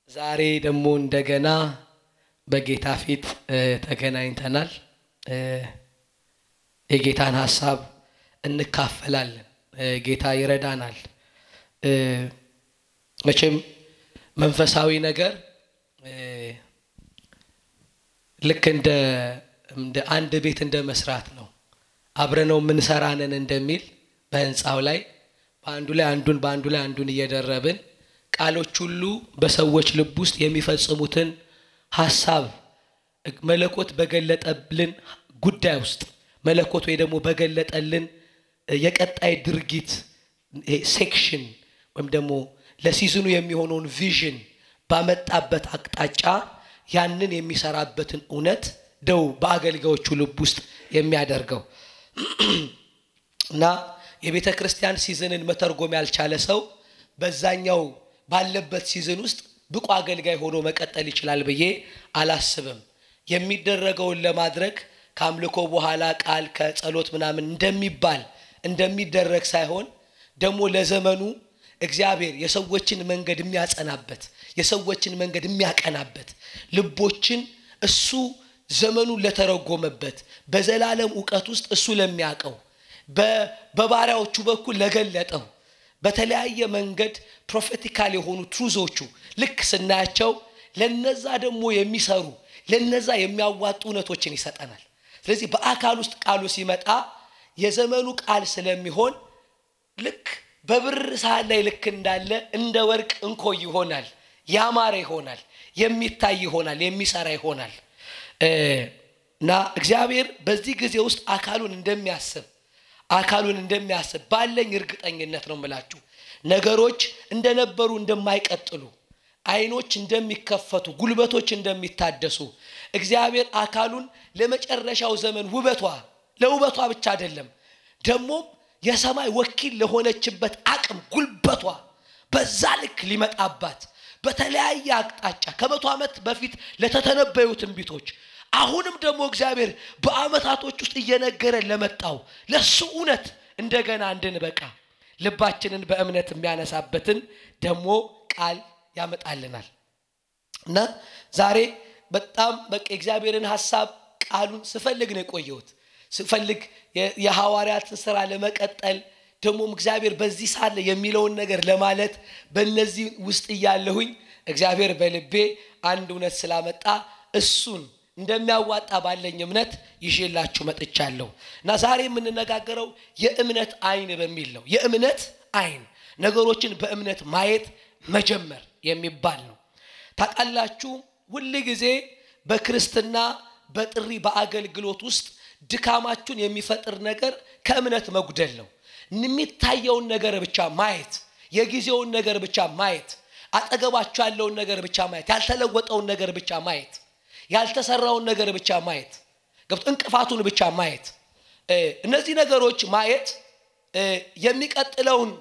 ዛሬ ደሞ እንደገና በጌታ ፊት ተገናኝተናል የጌታን ሐሳብ እንካፈላለን ጌታ ይረዳናል መቼም መንፈሳዊ ነገር ልክ እንደ አንድ ቤት እንደ መስራት ነው አብረነው ምን ሰራነን እንደሚል በህንጻው ላይ በአንዱ ላይ አንዱን እየደረብን ቃሎች ሁሉ በሰዎች ልብ ውስጥ የሚፈጽሙትን ሐሳብ መለኮት በገለጠልን ጉዳይ ውስጥ መለኮት ወይ ደግሞ በገለጠልን የቀጣይ ድርጊት ሴክሽን ወይም ደግሞ ለሲዝኑ የሚሆነውን ቪዥን ባመጣበት አቅጣጫ ያንን የሚሰራበትን ኡነት ደው በአገልጋዮቹ ልብ ውስጥ የሚያደርገው እና የቤተ ክርስቲያን ሲዝንን መተርጎም ያልቻለ ሰው በዛኛው ባለበት ሲዝን ውስጥ ብቁ አገልጋይ ሆኖ መቀጠል ይችላል ብዬ አላስብም የሚደረገውን ለማድረግ ካምልኮ በኋላ ቃል ከጸሎት ምናምን እንደሚደረግ ሳይሆን ደሞ ለዘመኑ እግዚአብሔር የሰዎችን መንገድ የሚያጸናበት የሰዎችን መንገድ የሚያቀናበት ልቦችን እሱ ዘመኑ ለተረጎመበት በዘላለም ዕውቀት ውስጥ እሱ ለሚያቀው በባሪያዎቹ በኩል ለገለጠው በተለያየ መንገድ ፕሮፌቲካል የሆኑ ትሩዞቹ ልክ ስናያቸው ለነዛ ደሞ የሚሰሩ ለነዛ የሚያዋጡ ኡነቶችን ይሰጠናል ስለዚህ በአካል ውስጥ ቃሉ ሲመጣ የዘመኑ ቃል ስለሚሆን ልክ በብር ሳህን ላይ ልክ እንዳለ እንደ ወርቅ እንኮ ይሆናል ያማረ ይሆናል የሚታይ ይሆናል የሚሰራ ይሆናል እና እግዚአብሔር በዚህ ጊዜ ውስጥ አካሉን እንደሚያስብ ባለኝ እርግጠኝነት ነው መላችሁ ነገሮች እንደነበሩ እንደማይቀጥሉ አይኖች እንደሚከፈቱ ጉልበቶች እንደሚታደሱ እግዚአብሔር አካሉን ለመጨረሻው ዘመን ለውበቷ ብቻ አይደለም ደሞ የሰማይ ወኪል ለሆነችበት አቅም ጉልበቷ በዛ ልክ ሊመጣባት በተለያየ አቅጣጫ ከመቶ ዓመት በፊት ለተተነበዩ ትንቢቶች አሁንም ደሞ እግዚአብሔር በአመታቶች ውስጥ እየነገረ ለመጣው ለሱ ኡነት እንደገና እንድንበቃ ልባችንን በእምነት የሚያነሳበትን ደሞ ቃል ያመጣልናል እና ዛሬ በጣም በቃ እግዚአብሔርን ሐሳብ ቃሉን ስፈልግ ነው ቆየሁት ስፈልግ የሐዋርያትን ሥራ ለመቀጠል ደሞም እግዚአብሔር በዚህ ሳለ የሚለውን ነገር ለማለት በእነዚህ ውስጥ ያለሁኝ እግዚአብሔር በልቤ አንድ ኡነት ስላመጣ እሱን እንደሚያዋጣ ባለኝ እምነት ይዤላችሁ መጥቻለሁ እና ዛሬ የምንነጋገረው የእምነት አይን በሚል ነው የእምነት አይን ነገሮችን በእምነት ማየት መጀመር የሚባል ነው ታቃላችሁ ሁሉ ጊዜ በክርስትና በጥሪ በአገልግሎት ውስጥ ድካማችሁን የሚፈጥር ነገር ከእምነት መጉደል ነው የሚታየውን ነገር ብቻ ማየት የጊዜውን ነገር ብቻ ማየት አጠገባችሁ ያለውን ነገር ብቻ ማየት ያልተለወጠውን ነገር ብቻ ማየት ያልተሰራውን ነገር ብቻ ማየት ገብቶ እንቅፋቱን ብቻ ማየት እነዚህ ነገሮች ማየት የሚቀጥለውን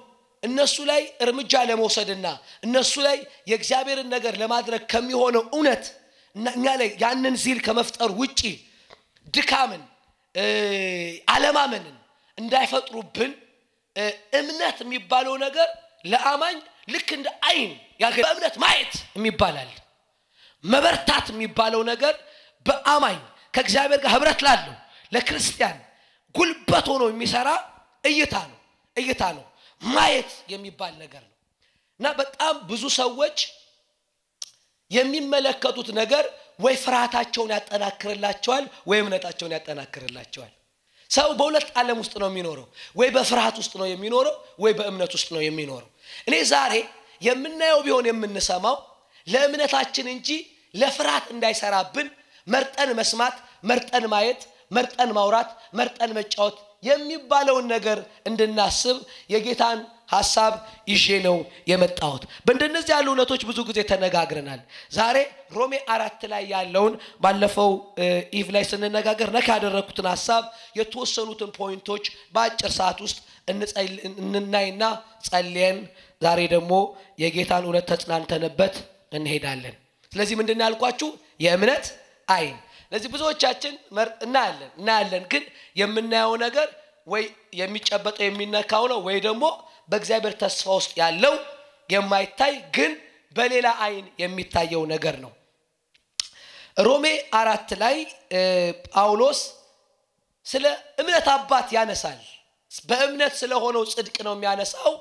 እነሱ ላይ እርምጃ ለመውሰድና እነሱ ላይ የእግዚአብሔርን ነገር ለማድረግ ከሚሆነው ኡነት እኛ ላይ ያንን ዚል ከመፍጠር ውጪ ድካምን አለማመንን እንዳይፈጥሩብን እምነት የሚባለው ነገር ለአማኝ ልክ እንደ አይን ያገበእምነት ማየት የሚባላል መበርታት የሚባለው ነገር በአማኝ ከእግዚአብሔር ጋር ህብረት ላለው ለክርስቲያን ጉልበት ሆኖ የሚሰራ እይታ ነው ማየት የሚባል ነገር ነው እና በጣም ብዙ ሰዎች የሚመለከቱት ነገር ወይ ፍርሃታቸውን ያጠናክርላቸዋል ወይ እምነታቸውን ያጠናክርላቸዋል ሰው በሁለት ዓለም ውስጥ ነው የሚኖረው ወይ በፍርሃት ውስጥ ነው የሚኖረው ወይ በእምነት ውስጥ ነው የሚኖረው እኔ ዛሬ የምናየው ቢሆን የምንሰማው ለእምነታችን እንጂ ለፍርሃት እንዳይሰራብን መርጠን መስማት መርጠን ማየት መርጠን ማውራት መርጠን መጫወት የሚባለውን ነገር እንድናስብ የጌታን ሐሳብ ይዤ ነው የመጣሁት። በእንደነዚህ ያሉ እውነቶች ብዙ ጊዜ ተነጋግረናል። ዛሬ ሮሜ 4 ላይ ያለውን ባለፈው ኢቭ ላይ ስንነጋገር ነካ ያደረኩትን ሐሳብ የተወሰኑትን ፖይንቶች በአጭር ሰዓት ውስጥ እንናይና ጸልየን ዛሬ ደግሞ የጌታን እውነት ተጽናንተንበት እንሄዳለን። ስለዚህ ምንድነው ያልኳችሁ? የእምነት አይን። ለዚህ ብዙዎቻችን እናያለን ግን የምናየው ነገር ወይ የሚጨበጠው የሚነካው ነው ወይ ደግሞ በእግዚአብሔር ተስፋ ውስጥ ያለው የማይታይ ግን በሌላ አይን የሚታየው ነገር ነው። ሮሜ 4 ላይ ጳውሎስ ስለ እምነት አባት ያነሳል። በእምነት ስለሆነው ጽድቅ ነው የሚያነሳው።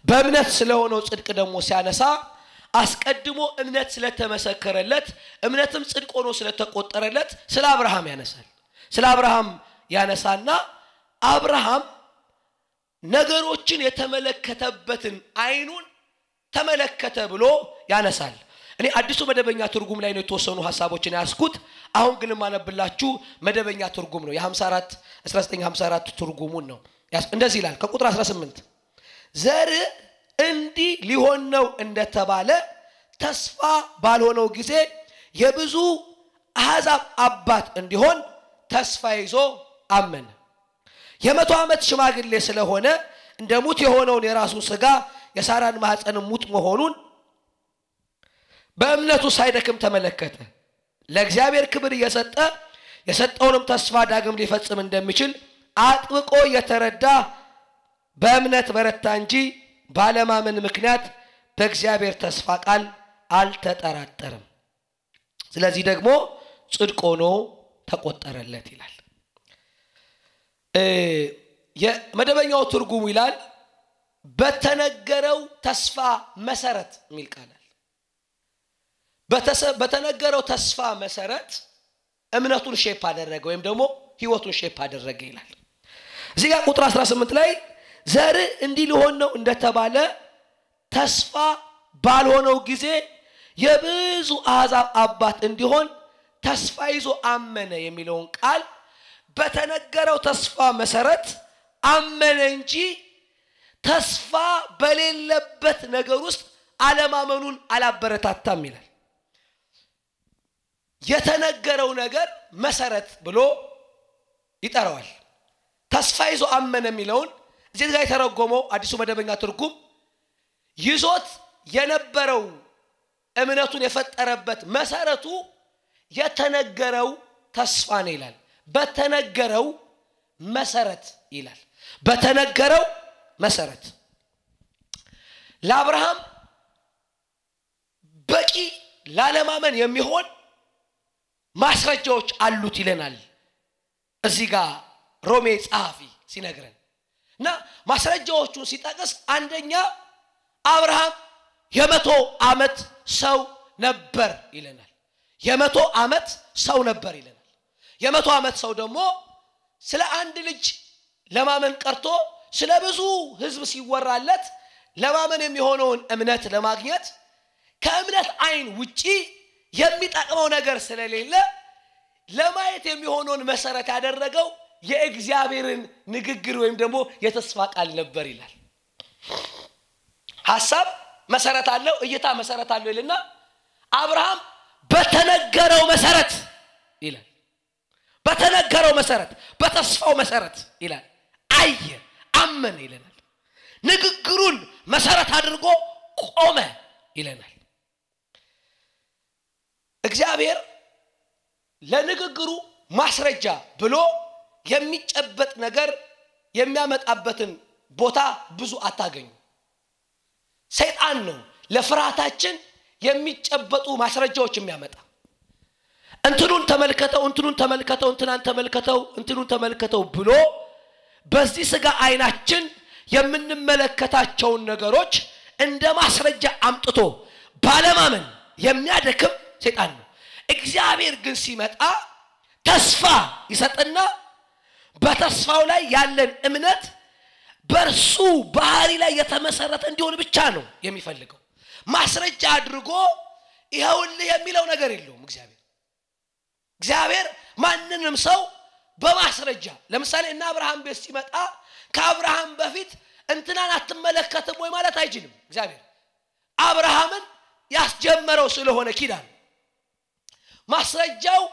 በእምነት ስለሆነው ጽድቅ ደግሞ ሲያነሳ አስቀድሞ እምነት ስለተመሰከረለት እምነትም ጽድቅ ሆኖ ስለተቆጠረለት ስለ አብርሃም ያነሳል። ስለ አብርሃም ያነሳና አብርሃም ነገሮችን የተመለከተበትን አይኑን ተመለከተ ብሎ ያነሳል። እኔ አዲሱ መደበኛ ትርጉም ላይ ነው የተወሰኑ ሐሳቦችን ያስኩት። አሁን ግን ማነብላችሁ መደበኛ ትርጉም ነው። የ54 1954 ትርጉሙን ነው። እንደዚህ ይላል ከቁጥር 18 ዘር እንዲህ ሊሆን ነው እንደተባለ ተስፋ ባልሆነው ጊዜ የብዙ አሕዛብ አባት እንዲሆን ተስፋ ይዞ አመነ። የ100 ዓመት ሽማግሌ ስለሆነ እንደ ሙት የሆነውን የራሱን ሥጋ የሳራን ማህፀን ሙት መሆኑን በእምነቱ ሳይደክም ተመለከተ። ለእግዚአብሔር ክብር እየሰጠ የሰጠውንም ተስፋ ዳግም ሊፈጽም እንደሚችል አጥብቆ የተረዳ በእምነት በረታ እንጂ ባለማመን ምክንያት በእግዚአብሔር ተስፋ ቃል አልተጠራጠረም። ስለዚህ ደግሞ ጽድቅ ሆኖ ተቆጠረለት ይላል። የመደበኛው ትርጉሙ ይላል በተነገረው ተስፋ መሰረት የሚል ቃል አለ። በተነገረው ተስፋ መሰረት እምነቱን ሼፕ አደረገ ወይም ደግሞ ህይወቱን ሼፕ አደረገ ይላል። እዚህ ጋር ቁጥር 18 ላይ ዘር እንዲህ ሊሆን ነው እንደተባለ ተስፋ ባልሆነው ጊዜ የብዙ አሕዛብ አባት እንዲሆን ተስፋ ይዞ አመነ የሚለውን ቃል በተነገረው ተስፋ መሰረት አመነ እንጂ ተስፋ በሌለበት ነገር ውስጥ አለማመኑን አላበረታታም ይላል። የተነገረው ነገር መሰረት ብሎ ይጠራዋል። ተስፋ ይዞ አመነ የሚለውን እዚህ ጋር የተረጎመው አዲሱ መደበኛ ትርጉም ይዞት የነበረው እምነቱን የፈጠረበት መሰረቱ የተነገረው ተስፋ ነው ይላል። በተነገረው መሰረት ይላል። በተነገረው መሰረት ለአብርሃም በቂ ላለማመን የሚሆን ማስረጃዎች አሉት ይለናል እዚህ ጋር ሮሜ ጸሐፊ ሲነግረን እና ማስረጃዎቹን ሲጠቅስ አንደኛ አብርሃም የ100 ዓመት ሰው ነበር ይለናል። የ100 ዓመት ሰው ነበር ይለናል። የ100 ዓመት ሰው ደግሞ ስለ አንድ ልጅ ለማመን ቀርቶ ስለ ብዙ ህዝብ ሲወራለት ለማመን የሚሆነውን እምነት ለማግኘት ከእምነት አይን ውጪ የሚጠቅመው ነገር ስለሌለ ለማየት የሚሆነውን መሰረት ያደረገው የእግዚአብሔርን ንግግር ወይም ደግሞ የተስፋ ቃል ነበር ይላል። ሐሳብ መሰረት አለው፣ እይታ መሰረት አለው ይልና አብርሃም በተነገረው መሰረት ይላል። በተነገረው መሰረት በተስፋው መሰረት ይላል አየ አመነ ይለናል። ንግግሩን መሰረት አድርጎ ቆመ ይለናል። እግዚአብሔር ለንግግሩ ማስረጃ ብሎ የሚጨበጥ ነገር የሚያመጣበትን ቦታ ብዙ አታገኙ። ሰይጣን ነው ለፍርሃታችን የሚጨበጡ ማስረጃዎች የሚያመጣ። እንትኑን ተመልከተው እንትኑን ተመልከተው እንትኑን ተመልከተው ብሎ በዚህ ሥጋ አይናችን የምንመለከታቸውን ነገሮች እንደ ማስረጃ አምጥቶ ባለማመን የሚያደክም ሰይጣን ነው። እግዚአብሔር ግን ሲመጣ ተስፋ ይሰጥና በተስፋው ላይ ያለን እምነት በርሱ ባህሪ ላይ የተመሰረተ እንዲሆን ብቻ ነው የሚፈልገው። ማስረጃ አድርጎ ይሄውልህ የሚለው ነገር የለውም እግዚአብሔር ማንንም ሰው በማስረጃ ለምሳሌ እና አብርሃም ቤት ሲመጣ ከአብርሃም በፊት እንትናን አትመለከትም ወይ ማለት አይችልም እግዚአብሔር አብርሃምን ያስጀመረው ስለሆነ ኪዳን ማስረጃው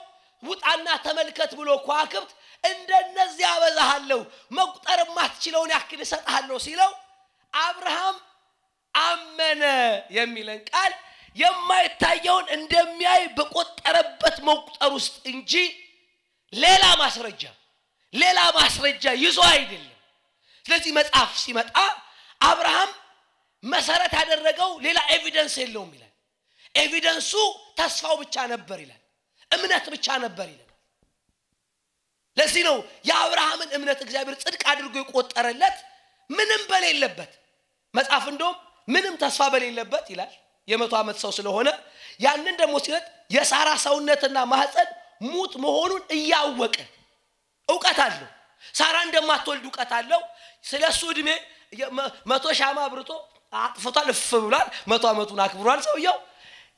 ውጣና ተመልከት ብሎ ከዋክብት እንደነዚህ አበዛሃለሁ መቁጠር ማትችለውን ያክል ሰጣለሁ ሲለው አብርሃም አመነ የሚለን ቃል የማይታየውን እንደሚያይ በቆጠረበት መቁጠር ውስጥ እንጂ ሌላ ማስረጃ ይዞ አይደለም ስለዚህ መጽሐፍ ሲመጣ አብርሃም መሰረት ያደረገው ሌላ ኤቪደንስ የለውም ይላል ኤቪደንሱ ተስፋው ብቻ ነበር ይላል እምነት ብቻ ነበር ይላል ለዚህ ነው የአብርሃምን እምነት እግዚአብሔር ጽድቅ አድርጎ የቆጠረለት ምንም በሌለበት መጽሐፍ እንደውም ምንም ተስፋ በሌለበት ይላል የመቶ ዓመት ሰው ስለሆነ ያንን ደግሞ ሲለት የሳራ ሰውነትና ማህፀን ሙት መሆኑን እያወቀ ዕውቀት አለው ሳራ እንደማትወልድ ዕውቀት አለው ስለሱ እድሜ 100 ሻማ አብርቶ አጥፍቷል እፍ ብሏል 100 ዓመቱን አክብሯል ሰውየው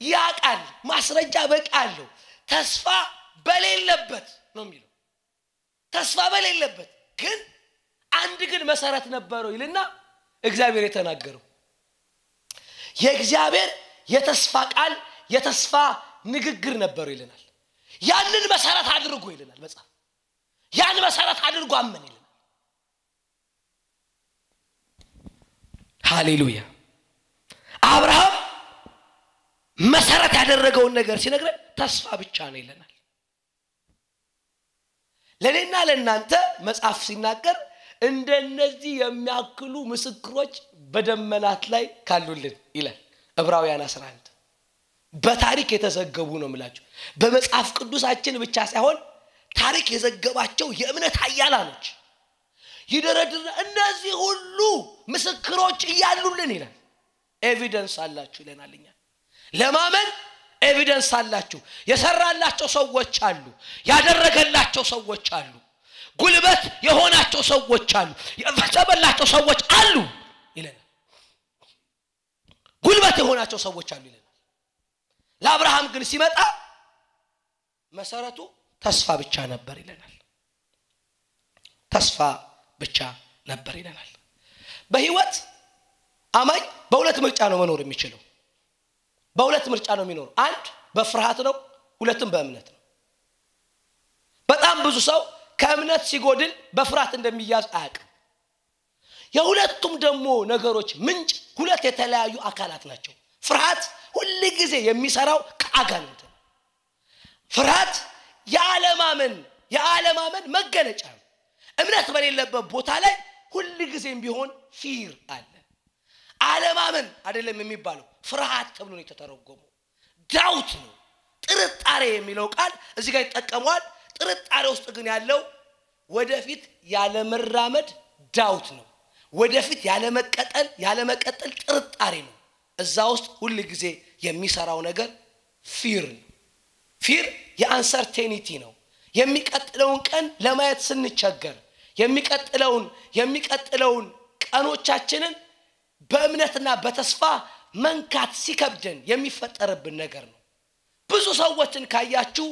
ያቃል ማስረጃ በቃለው ተስፋ በሌለበት ነው የሚለው ተስፋ በሌለበት ግን አንድ ግን መሰረት ነበረው ይልና እግዚአብሔር የተናገረው የእግዚአብሔር የተስፋ ቃል የተስፋ ንግግር ነበር ይለናል ያንን መሰረት አድርጎ ይለናል መጽሐፍ ያን መሰረት አድርጎ አመን ይለናል ሃሌሉያ አብርሃም መሰረት ያደረገውን ነገር ሲነግረን ተስፋ ብቻ ነው ይለናል ለኔና ለናንተ መጽሐፍ ሲናገር እንደነዚህ የሚያክሉ ምስክሮች በደመናት ላይ ካሉልን ይላል ዕብራውያን 11 በታሪክ የተዘገቡ ነው ማለት በመጽሐፍ ቅዱሳችን ብቻ ሳይሆን ታሪክ የዘገባቸው የእምነት ኃያላኖች ይደረድር እነዚህ ሁሉ ምስክሮች ይያሉልን ይላል ኤቪደንስ አላችሁ ይለናልኛ ለማመን ኤቪደንስ አላችሁ የሰራላቸው ሰዎች አሉ ያደረገላቸው ሰዎች አሉ ጉልበት የሆናቸው ሰዎች አሉ የፈጸመላቸው ሰዎች አሉ ይለናል ጉልበት የሆናቸው ሰዎች አሉ ይለናል ለአብርሃም ግን ሲመጣ መሰረቱ ተስፋ ብቻ ነበር ይለናል ተስፋ ብቻ ነበር ይለናል በህይወት አማኝ በሁለት ምርጫ ነው መኖር የሚችለው በሁለት ምርጫ ነው የሚኖር አንድ በፍርሃት ነው ሁለቱም በእምነት ነው በጣም ብዙ ሰው ከእምነት ሲጎድል በፍርሃት እንደሚያዝ አያውቅም የሁለቱም ደግሞ ነገሮች ምንጭ ሁለት የተለያዩ አካላት ናቸው ፍርሃት ሁሉ ጊዜ የሚሰራው ከአጋንንት ነው ፍርሃት የዓለማመን መገለጫ ነው እምነት በሌለበት ቦታ ላይ ሁሉ ጊዜም ቢሆን ፊር አለ ዓለማመን አይደለም የሚባለው ፍርሃት ተብሎ ነው የተተረጎመው ዳውት ነው ጥርጣሬ የሚለው ቃል እዚህ ጋር ይተጠቀማል ጥርጣሬ ውስጥ ግን ያለው ወደፊት ያለ መራመድ ዳውት ነው ወደፊት ያለ መቀጠል ጥርጣሬ ነው እዛ ውስጥ ሁሉ ጊዜ የሚሰራው ነገር ፊር የአንሰርቴኒቲ ነው የሚቀጥለውን ቀን ለማየት ስንቸገር የሚቀጥለውን ቀኖቻችንን በእምነትና በተስፋ መንካት ሲከብደን የሚፈጠርብን ነገር ነው ብዙ ሰዎችን ካያችሁ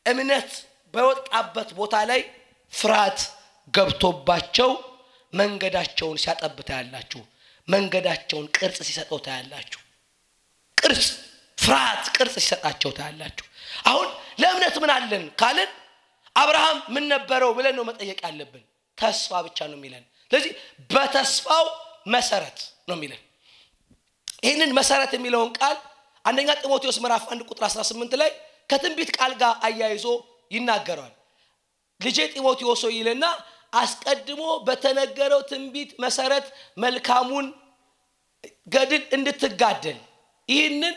እምነት በወጣበት ቦታ ላይ ፍርሃት ገብቶባቸው መንገዳቸውን ሲያጠብታ ያላችሁ መንገዳቸውን ቅርጽ ሲሰጠው ታያላችሁ ፍርሃት ቅርጽ ሲሰጣቸው ታያላችሁ አሁን ለእምነት ምን አለን ካልን አብርሃም ምን ነበረው ብለን ነው መጠየቅ ያለብን ተስፋ ብቻ ነው የሚለን ስለዚህ በተስፋው መሰረት ነው የሚለን ይሄንን መሰረት የሚለውን ቃል አንደኛ ጢሞቴዎስ ምዕራፍ 1 ቁጥር 18 ላይ ከትንቢት ቃል ጋር አያይዞ ይናገራል ልጄ ጢሞቴዎስ ይልና አስቀድሞ በተነገረው ትንቢት መሰረት መልካሙን ገድል እንድትጋደል ይህንን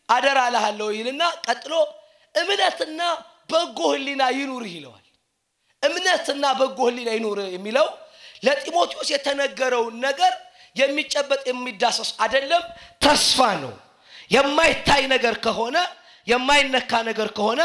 አደራልሃለሁ ይልና ቀጥሎ እምነትና በጎ ህሊና ይኑር ይለዋል እምነትና በጎ ህሊና ይኑር የሚለው ለጢሞቴዎስ የተነገረው ነገር የሚጨበጥ የሚዳሰስ አይደለም ተስፋ ነው የማይታይ ነገር ከሆነ የማይነካ ነገር ከሆነ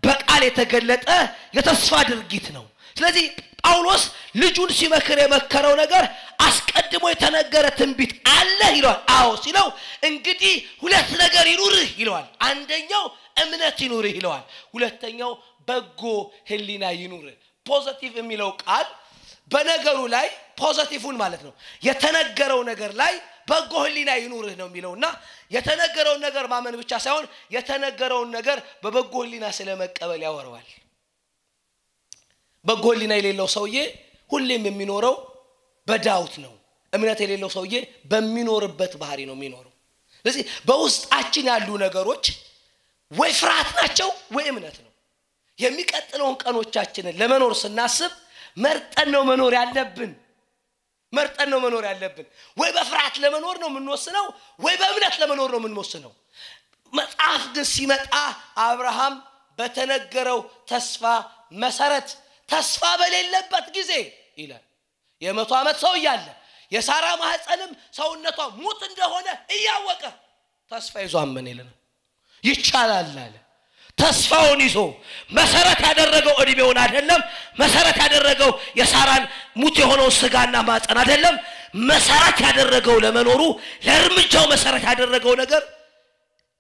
በቃል የተገለጠ የተስፋ ድርጊት ነው ስለዚህ ጳውሎስ ልጁን ሲመክር የመከረው ነገር አስቀድሞ የተነገረ ትንቢት አለ ይለዋል አዎ ሲለው እንግዲህ ሁለት ነገር ይኑርህ ይለዋል አንደኛው እምነት ይኑርህ ይለዋል ሁለተኛው በጎ ህሊና ይኑርህ ፖዚቲቭ የሚለው ቃል በነገሩ ላይ ፖዚቲቭን ማለት ነው የተነገረው ነገር ላይ በጎ ህሊና ይኑርህ ነው የሚለውና የተነገረው ነገር ማመን ብቻ ሳይሆን የተነገረው ነገር በበጎ ህሊና ስለመቀበል ያወራዋል። በጎ ህሊና የሌለው ሰውዬ ሁሌም የሚኖረው በዳውት ነው። እምነት የሌለው ሰውዬ በሚኖርበት ባህሪ ነው የሚኖረው። ስለዚህ በውስጣችን ያሉ ነገሮች ወይ ፍርሃት ናቸው ወይ እምነት ነው። የሚቀጥለውን ቀኖቻችንን ለመኖር ስናስብ መርጠን ነው መኖር ያለብን። ወይ በፍርሃት ለመኖር ነው የምንወስነው ወይ በእምነት ለመኖር ነው የምንወስነው። መጽሐፍ ግን ሲመጣ አብርሃም በተነገረው ተስፋ መሰረት ተስፋ በሌለበት ጊዜ ይላል የ100 ዓመት ሰው እያለ የሳራ ማህፀንም ሰውነቷ ሙት እንደሆነ እያወቀ ተስፋ ይዞ አመነ ይለናል። ይቻላል አለ። ተስፋውን ይዞ መሰረት ያደረገው እድሜውን አይደለም፣ መሰረት ያደረገው የሳራን ሙት የሆነው ስጋና ማፀን አይደለም። መሰረት ያደረገው ለመኖሩ ለእርምጃው መሰረት ያደረገው ነገር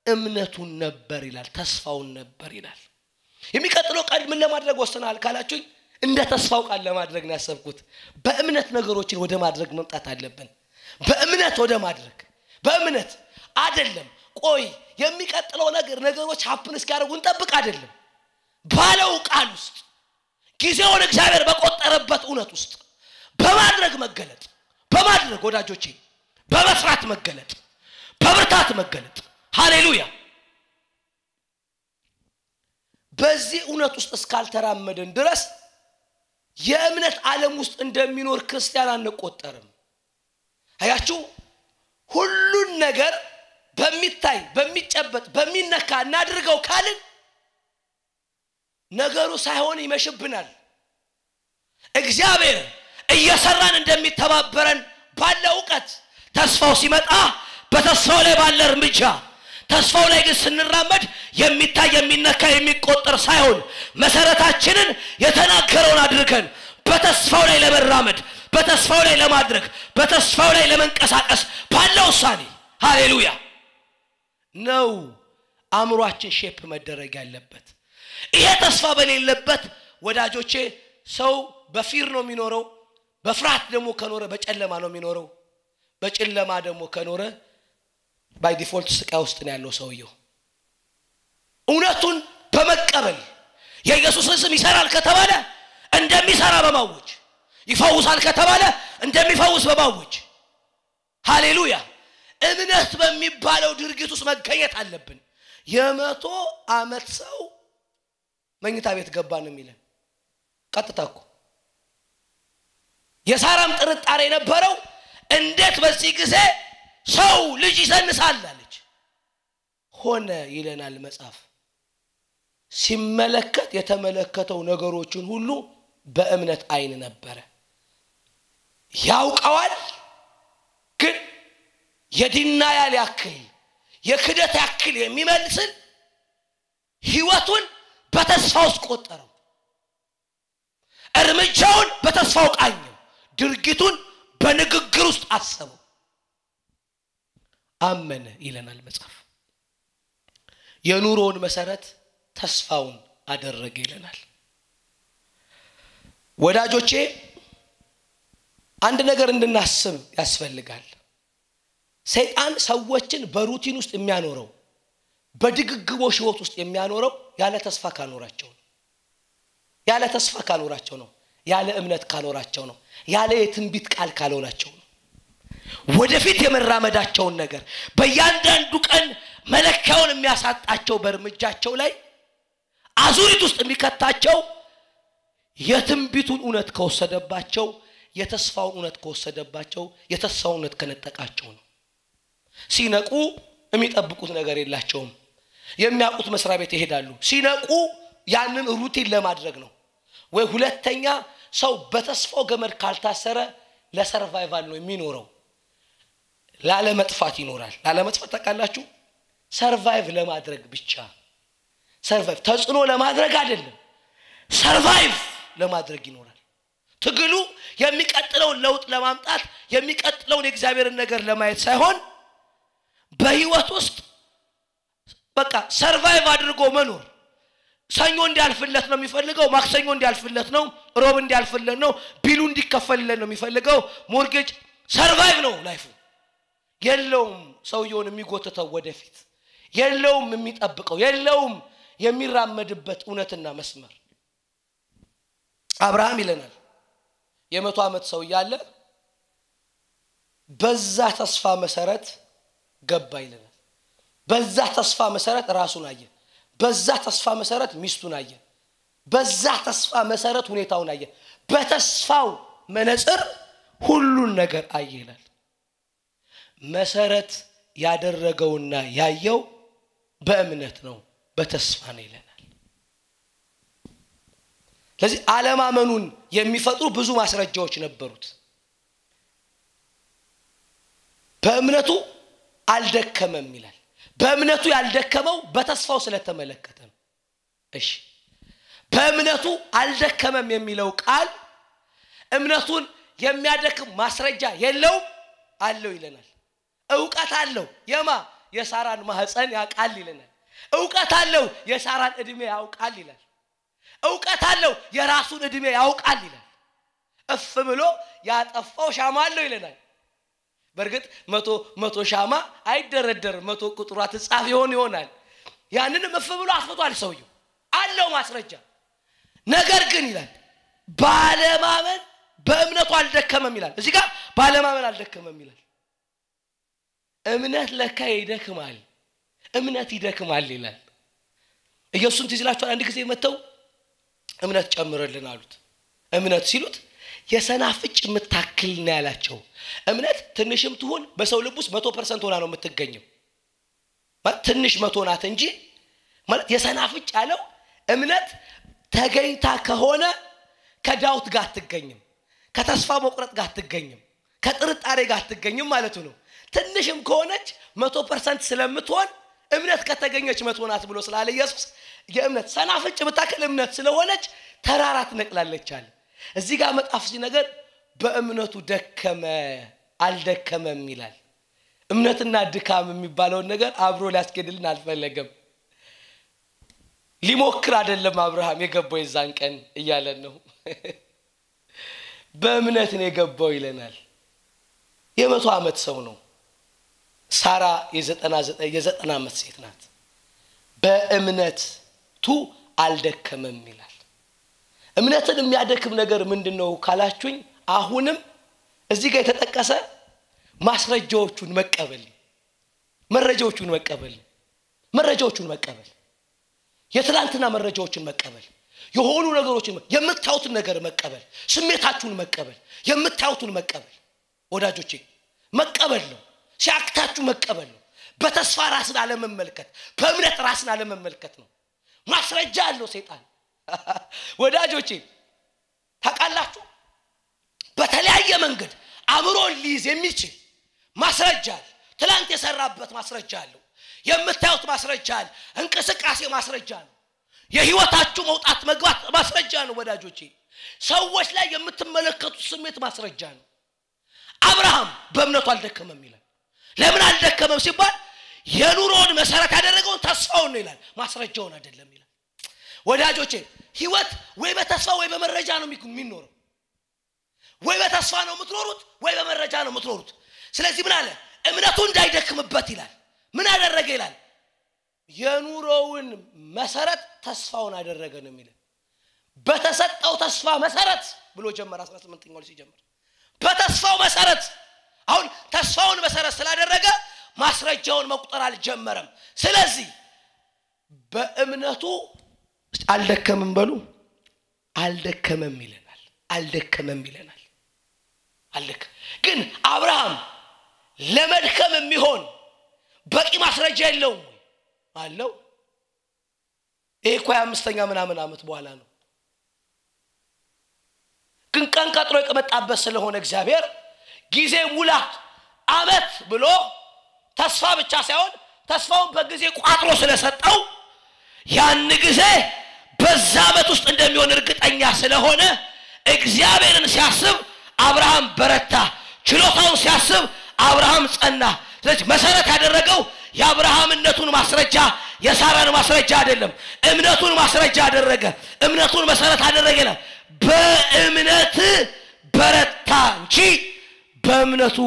እምነቱን ነበር ይላል፣ ተስፋውን ነበር ይላል። የሚቀጥለው ቀን ምን ለማድረግ ወሰናል ካላችሁኝ እንደ ተስፋው ቃል ለማድረግ ነው ያሰብኩት። በእምነት ነገሮችን ወደ ማድረግ መምጣት አለብን። በእምነት ወደ ማድረግ በእምነት አይደለም። ቆይ የሚቀጥለው ነገሮች ሀፕን እስኪያደርጉ እንጠብቅ አይደለም። ባለው ቃል ውስጥ ጊዜውን እግዚአብሔር በቆጠረበት እውነት ውስጥ በማድረግ መገለጥ፣ በማድረግ ወዳጆቼ በመስራት መገለጥ፣ በብርታት መገለጥ። ሃሌሉያ። በዚህ እውነት ውስጥ እስካልተራመደን ድረስ የእምነት ዓለም ውስጥ እንደሚኖር ክርስቲያን አንቆጠርም። አያችሁ ሁሉን ነገር በሚታይ በሚጨበጥ በሚነካ እናድርገው ካልን ነገሩ ሳይሆን ይመሽብናል። እግዚአብሔር እየሰራን እንደሚተባበረን ባለ ዕውቀት ተስፋው ሲመጣ በተስፋው ላይ ባለ እርምጃ ተስፋው ላይ ግን ስንራመድ የሚታይ የሚነካ የሚቆጠር ሳይሆን መሰረታችንን የተናገረውን አድርገን በተስፋው ላይ ለመራመድ በተስፋው ላይ ለማድረግ በተስፋው ላይ ለመንቀሳቀስ ባለው ውሳኔ ሃሌሉያ ነው አእምሮአችን ሼፕ መደረግ ያለበት። ይሄ ተስፋ በሌለበት ወዳጆቼ ሰው በፊር ነው የሚኖረው። በፍርሃት ደግሞ ከኖረ በጨለማ ነው የሚኖረው። በጨለማ ደግሞ ከኖረ ባይ ዲፎልት ስቃይ ውስጥ ነው ያለው ሰውየው። እውነቱን በመቀበል የኢየሱስን ስም ይሰራል ከተባለ እንደሚሰራ በማወጅ ይፈውሳል ከተባለ እንደሚፈውስ በማወጅ ሃሌሉያ እምነት በሚባለው ድርጊት ውስጥ መገኘት አለብን። የ100 ዓመት ሰው መኝታ ቤት ገባን የሚለን ቀጥታኩ የሳራም ጥርጣሬ ነበረው። እንዴት በዚህ ጊዜ ሰው ልጅ ይሰንሳል አለች። ሆነ ይለናል መጽሐፍ። ሲመለከት የተመለከተው ነገሮችን ሁሉ በእምነት አይን ነበረ። ያውቀዋል ግን የዲናያል ያክል የክደት ያክል የሚመልስን ህይወቱን በተስፋው ውስጥ ቆጠረው። እርምጃውን በተስፋው ቃኘው። ድርጊቱን በንግግር ውስጥ አሰበው። አመነ ይለናል መጽሐፍ። የኑሮውን መሰረት ተስፋውን አደረገ ይለናል። ወዳጆቼ አንድ ነገር እንድናስብ ያስፈልጋል። ሰይጣን ሰዎችን በሩቲን ውስጥ የሚያኖረው በድግግሞሽ ህይወት ውስጥ የሚያኖረው ያለ ተስፋ ካኖራቸው ነው። ያለ ተስፋ ካኖራቸው ነው። ያለ እምነት ካኖራቸው ነው። ያለ የትንቢት ቃል ካሎናቸው ነው። ወደፊት የመራመዳቸውን ነገር በእያንዳንዱ ቀን መለካውን የሚያሳጣቸው በእርምጃቸው ላይ አዙሪት ውስጥ የሚከታቸው የትንቢቱን እውነት ከወሰደባቸው የተስፋውን እውነት ከወሰደባቸው የተስፋውን እውነት ከነጠቃቸው ነው። ሲነቁ የሚጠብቁት ነገር የላቸውም። የሚያውቁት መስሪያ ቤት ይሄዳሉ። ሲነቁ ያንን ሩቲን ለማድረግ ነው። ወይ ሁለተኛ ሰው በተስፋው ገመድ ካልታሰረ ለሰርቫይቫል ነው የሚኖረው። ላለመጥፋት ይኖራል። ላለመጥፋት ተቃላችሁ ሰርቫይቭ ለማድረግ ብቻ ሰርቫይቭ ተጽኖ ለማድረግ አይደለም። ሰርቫይቭ ለማድረግ ይኖራል። ትግሉ የሚቀጥለውን ለውጥ ለማምጣት የሚቀጥለውን የእግዚአብሔርን ነገር ለማየት ሳይሆን በህይወት ውስጥ በቃ ሰርቫይቭ አድርጎ መኖር ሰኞ እንዲያልፍለት ነው የሚፈልገው ማክሰኞ እንዲያልፍለት ነው ሮብ እንዲያልፍለት ነው ቢሉ እንዲከፈልለት ነው የሚፈልገው ሞርጌጅ ሰርቫይቭ ነው ላይፉ የለውም ሰውየውን የሚጎተተው ወደፊት የለውም የሚጠብቀው የለውም የሚራመድበት እውነትና መስመር አብርሃም ይለናል የ100 ዓመት ሰው ያለ በዛ ተስፋ መሰረት ገባ ይለናል በዛ ተስፋ መሰረት ራሱን አየ በዛ ተስፋ መሰረት ሚስቱን አየ በዛ ተስፋ መሰረት ሁኔታውን አየ በተስፋው መነጽር ሁሉን ነገር አየ ይላል መሰረት ያደረገውና ያየው በእምነት ነው በተስፋ ነው ይለናል ስለዚህ ዓለማመኑን የሚፈጥሩ ብዙ ማስረጃዎች ነበሩት በእምነቱ አልደከመም ይላል በእምነቱ ያልደከመው በተስፋው ስለተመለከተ ነው እሺ በእምነቱ አልደከመም የሚለው ቃል እምነቱን የሚያደክም ማስረጃ የለው አለው ይለናል ዕውቀት አለው የማ የሳራን ማህፀን ያቃል ይለናል ዕውቀት አለው የሳራን እድሜ ያውቃል ይላል ዕውቀት አለው የራሱን እድሜ ያውቃል ይላል እፍ ብሎ ያጠፋው ሻማ አለው ይለናል በርግጥ 100 ሻማ አይደረደር 100 ቁጥሯት ጻፍ ይሆናል ያንንም እፍ ብሎ አስፈቷል ሰውየው አለው ማስረጃ ነገር ግን ይላል ባለማመን በእምነቱ አልደከመም ይላል እዚህ ጋር ባለማመን አልደከመም ይላል እምነት ለካ ይደክማል እምነት ይደክማል ይላል ኢየሱስን ትዝላችሁ አንድ ጊዜ መተው እምነት ጨምረልን አሉት እምነት ሲሉት የሰናፍጭ ምታክል ነው ያላቸው እምነት ትንሽም ትሁን በሰው ልብ ውስጥ 100% ሆና ነው የምትገኘው ማለት ትንሽ 100 ናት እንጂ ማለት የሰናፍጭ ያለው እምነት ተገኝታ ከሆነ ከዳውት ጋር አትገኝም ከተስፋ መቁረጥ ጋር አትገኝም ከጥርጣሬ ጋር አትገኝም ማለት ነው ትንሽም ከሆነች 100% ስለምትሆን እምነት ከተገኘች 100 ናት ብሎ ስላለ ኢየሱስ የእምነት ሰናፍጭ ምታክል እምነት ስለሆነች ተራራ ትነቅላለች አለ እዚህ ጋር መጣፍ ነገር በእምነቱ ደከመ አልደከመም ይላል እምነትና ድካም የሚባለው ነገር አብሮ ሊያስኬድልን አልፈለገም ሊሞክር አይደለም አብርሃም የገባው የዛን ቀን እያለን ነው በእምነት ነው የገባው ይለናል የ100 ዓመት ሰው ነው ሳራ የ90 ዓመት ሴት ናት በእምነቱ አልደከመም ይላል እምነትን የሚያደክም ነገር ምንድነው ካላችሁኝ አሁንም እዚህ ጋር የተጠቀሰ ማስረጃዎቹን መቀበል መረጃዎቹን መቀበል የትላንትና መረጃዎችን መቀበል የሆኑ ነገሮችን የምታዩትን ነገር መቀበል ስሜታችሁን መቀበል የምታዩትን መቀበል ወዳጆቼ መቀበል ነው ሲያክታችሁ መቀበል ነው በተስፋ ራስን አለመመልከት በእምነት ራስን አለመመልከት ነው ማስረጃ አለው ሰይጣን ወዳጆቼ ታቃላችሁ በተለያየ መንገድ አምሮን ሊይዝ የሚችል ማስረጃ ትላንት የሰራበት ማስረጃ አለው የምታዩት ማስረጃ አለ እንቅስቃሴ ማስረጃ ነው የህይወታችሁ መውጣት መግባት ማስረጃ ነው ወዳጆቼ ሰዎች ላይ የምትመለከቱት ስሜት ማስረጃ ነው አብርሃም በእምነቱ አልደከመም ይላል ለምን አልደከመም ሲባል የኑሮን መሰረት ያደረገው ተስፋው ነው ይላል ማስረጃውን አይደለም ይላል ወዳጆቼ ህይወት ወይ በተስፋ ወይ በመረጃ ነው የሚኖረው ወይ በተስፋ ነው የምትኖሩት ወይ በመረጃ ነው የምትኖሩት ስለዚህ ምን አለ እምነቱ እንዳይደክምበት ይላል ምን አደረገ ይላል የኑሮውን መሰረት ተስፋውን አደረገ ነው የሚለው በተሰጠው ተስፋ መሰረት ብሎ ጀመረ 18ኛው ሲጀምር በተስፋው መሰረት አሁን ተስፋውን መሰረት ስላደረገ ማስረጃውን መቁጠር አልጀመረም ስለዚህ በእምነቱ አልደከመም በሉ አልደከመም ይለናል ግን አብርሃም ለመድከም የሚሆን በቂ ማስረጃ የለውም አለው ይሄ እኮ 5ኛ ምናምን ዓመት በኋላ ነው ግን ቀን ቀጥሮ የቀመጣበት ስለሆነ እግዚአብሔር ጊዜ ሙላት አመት ብሎ ተስፋ ብቻ ሳይሆን ተስፋውን በጊዜ ቋጥሮ ስለሰጠው ያን ጊዜ በዛ አመት ውስጥ እንደሚሆን እርግጠኛ ስለሆነ እግዚአብሔርን ሲያስብ አብርሃም በረታ ችሎታውን ሲያስብ አብርሃም ጸና ስለዚህ መሰረት ያደረገው የአብርሃምነቱን ማስረጃ የሳራን ማስረጃ አይደለም እምነቱን ማስረጃ አደረገ እምነቱን መሰረት አደረገ በእምነት በረታ እንጂ በእምነቱ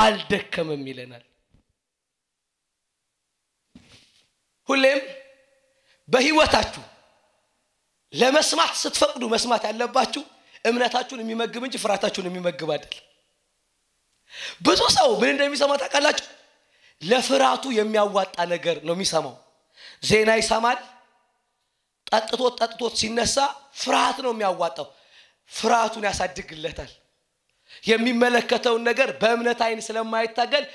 አልደከመም ይለናል ሁሌም በህይወታችሁ ለመስማት ስትፈቅዱ መስማት ያለባችሁ እምነታችሁን የሚመግብ እንጂ ፍራታችሁን የሚመግብ አይደል ብዙ ሰው ምን እንደሚሰማ ታውቃላችሁ ለፍራቱ የሚያዋጣ ነገር ነው የሚሰማው ዜና ይሰማል ጠጥቶት ሲነሳ ፍርሃት ነው የሚያዋጣው ፍርሃቱን ያሳድግለታል የሚመለከተው ነገር በእምነት አይን ስለማይታገል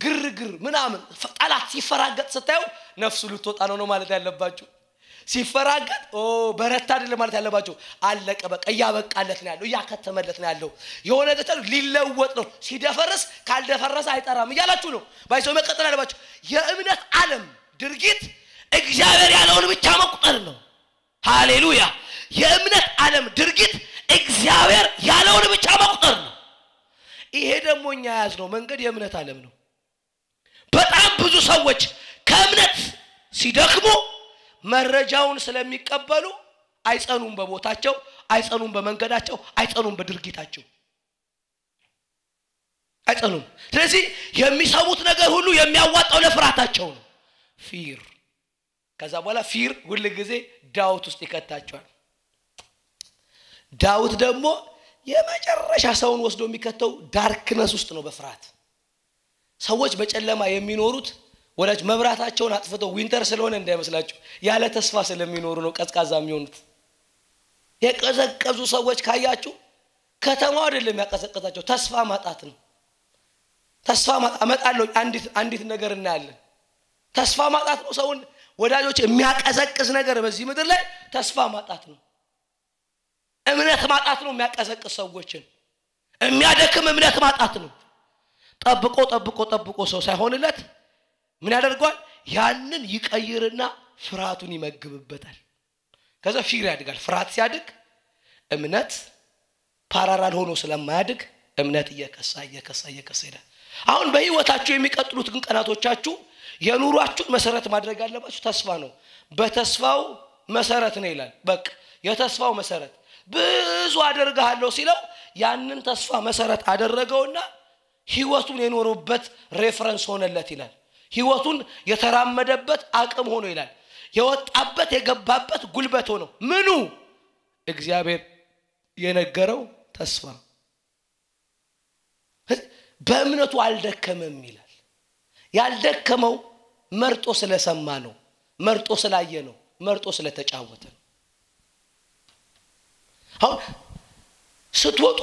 ግርግር ምናምን ጠላት ሲፈራገጥ ስታዩ ነፍሱ ልትወጣ ነው ማለት ያለባችሁ ሲፈራገጥ በረታ አይደለም ማለት ያለባችሁ አለቀ በቃ ያበቃለት ነው ያለው ያከተመለት ነው ያለው የሆነ ነገር ሊለወጥ ነው ሲደፈርስ ካልደፈረሰ አይጠራም ይያላችሁ ነው ባይሰው መቀጠል አለባችሁ የእምነት ዓለም ድርጊት እግዚአብሔር ያለውን ብቻ መቁጠር ነው ሃሌሉያ የእምነት ዓለም ድርጊት እግዚአብሔር ያለውን ብቻ መቁጠር ነው ይሄ ደሞኛ ያዝነው መንገድ የእምነት ዓለም ነው በጣም ብዙ ሰዎች ከእምነት ሲደክሙ መረጃውን ስለሚቀበሉ አይጸኑም በቦታቸው አይጸኑም በመንገዳቸው አይጸኑም በድርጊታቸው አይጸኑም ስለዚህ የሚሰሙት ነገር ሁሉ የሚያዋጣው ለፍራታቸው ነው ፊር ከዛ በኋላ ፊር ሁሉ ጊዜ ዳውት ውስጥ ይከታቸዋል ዳውት ደግሞ የመጨረሻ ሰውን ወስዶ የሚከተው ዳርክነስ ውስጥ ነው በፍርሃት ሰዎች በጨለማ የሚኖሩት ወላጅ መብራታቸውን አጥፍተው ዊንተር ስለሆነ እንዳይመስላችሁ ያለ ተስፋ ስለሚኖሩ ነው ቀዝቃዛ የሚሆኑት የቀዘቀዙ ሰዎች ካያችሁ ከተማው አይደለም ያቀዘቀዛቸው ተስፋ ማጣት ነው ተስፋ አመጣለሁ አንዲት ነገር እናያለን ተስፋ ማጣት ነው ሰውን ወዳጆች የሚያቀዘቅዝ ነገር በዚህ ምድር ላይ ተስፋ ማጣት ነው እምነት ማጣት ነው የሚያቀዘቅዝ ሰዎችን የሚያደክም እምነት ማጣት ነው ጠብቆ ሰው ሳይሆንለት ምን ያደርጋል ያንን ይቀይርና ፍርሃቱን ይመግብበታል ከዛ ፊር ያድጋል ፍርሃት ሲያድግ እምነት ፓራራል ሆኖ ስለማያድግ እምነት እየከሳ ይላል አሁን በህይወታችሁ የሚቀጥሉት ቀናቶቻችሁ የኑሯችሁ መሰረት ማድረግ ያለባችሁ ተስፋ ነው በተስፋው መሰረት ነው ይላል በቃ የተስፋው መሰረት ብዙ አደርጋለሁ ሲለው ያንን ተስፋ መሰረት አደረገውና ህይወቱን የኖረበት ሬፈረንስ ሆነለት ይላል ህይወቱን የተራመደበት አቅም ሆኖ ይላል የወጣበት የገባበት ጉልበት ሆኖ ምኑ እግዚአብሔር የነገረው ተስፋ በእምነቱ አልደከመም ይላል ያልደከመው መርጦ ስለሰማ ነው መርጦ ስላየ ነው መርጦ ስለተጫወተ ነው አሁን ስትወጡ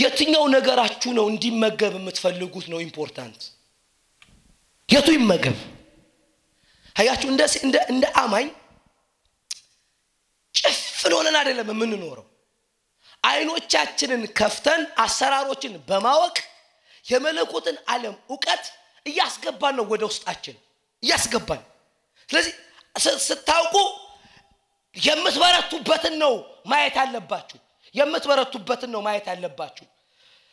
የትኛው ነገራችሁ ነው እንዲመገብ የምትፈልጉት ነው ኢምፖርታንት የቱ ይመገብ አያችሁ እንደ አማኝ ጭፍን ሆነን አይደለም የምንኖረው አይኖቻችንን ከፍተን አሰራሮችን በማወቅ የመለኮትን ዓለም ዕውቀት እያስገባን ነው ወደ ውስጣችን እያስገባን ስለዚህ ስታውቁ የምትበረቱበትን ነው ማየት አለባችሁ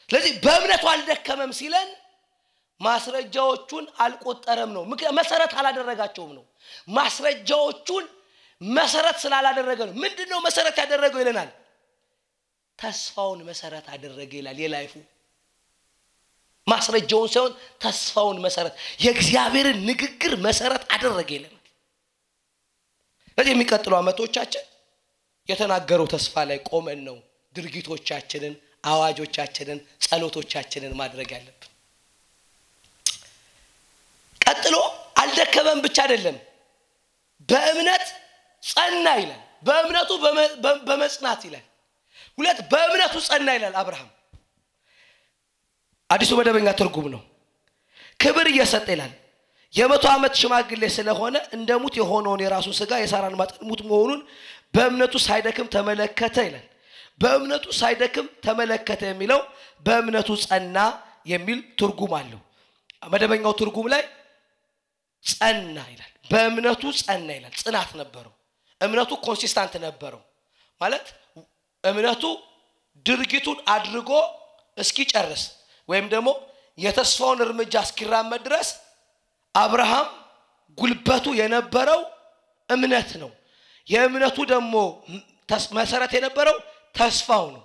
ስለዚህ በእምነቱ አልደከመም ሲለን ማስረጃዎቹን አልቆጠረም ነው መሰረት አላደረጋቸውም ነው ማስረጃዎቹን መሰረት ስላላደረገ ነው ምንድነው መሰረት ያደረገው ይለናል ተስፋውን መሰረት አደረገ ይላል የላይፉ ማስረጃውን ሳይሆን ተስፋውን መሰረት የእግዚአብሔርን ንግግር መሰረት አደረገ ይለናል ስለዚህ የሚቀጥለው አመቶቻችን የተናገረው ተስፋ ላይ ቆመን ነው ድርጊቶቻችንን አዋጆቻችንን ጸሎቶቻችንን ማድረግ ያለብን ቀጥሎ አልደከመም ብቻ አይደለም በእምነት ጸና ይላል በእምነቱ በመጽናት ይላል ሁለት በእምነቱ ጸና ይላል አብርሃም አዲሱ መደበኛ ትርጉም ነው ክብር እየሰጠ ይላል የመቶ ዓመት ሽማግሌ ስለሆነ እንደሙት የሆነውን የራሱ ሥጋ የሳራን ማጠን ሙት መሆኑን በእምነቱ ሳይደክም ተመለከተ ይላል በእምነቱ ሳይደክም ተመለከተ የሚለው በእምነቱ ጸና የሚል ትርጉም አለው መደበኛው ትርጉም ላይ ጸና ይላል በእምነቱ ጸና ይላል ጽናት ነበረው እምነቱ ኮንሲስታንት ነበረው ማለት እምነቱ ድርጊቱን አድርጎ እስኪጨርስ ወይም ደግሞ የተስፋውን እርምጃ እስኪራመድ ድረስ አብርሃም ጉልበቱ የነበረው እምነት ነው የእምነቱ ደግሞ መሰረት የነበረው ተስፋው ነው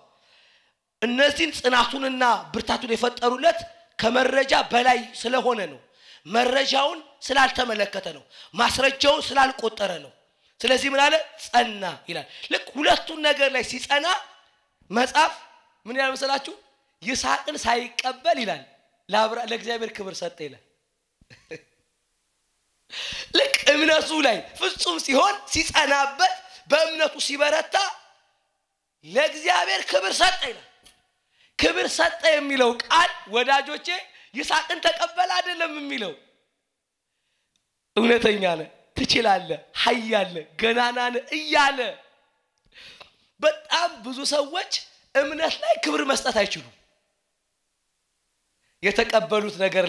እነዚህን ጽናቱንና ብርታቱን የፈጠሩለት ከመረጃ በላይ ስለሆነ ነው መረጃውን ስላልተመለከተ ነው ማስረጃውን ስላልቆጠረ ነው ስለዚህ ምን አለ ጸና ይላል ልክ ሁለቱን ነገር ላይ ሲጸና መጽሐፍ ምን ያለ መሰላችሁ ይስሐቅን ሳይቀበል ይላል ለእግዚአብሔር ክብር ሰጠ ይላል ልክ እምነቱ ላይ ፍጹም ሲሆን ሲጸናበት በእምነቱ ሲበረታ ለእግዚአብሔር ክብር ሰጠ ይላል ክብር ሰጠ የሚለው ቃል ወዳጆቼ ይስሐቅን ተቀበል አይደለም የሚለው እውነተኛ ነው ትችላለህ ኃያል ገናና ነህ እያለ በጣም ብዙ ሰዎች እምነት ላይ ክብር መስጠት አይችሉም የተቀበሉት ነገር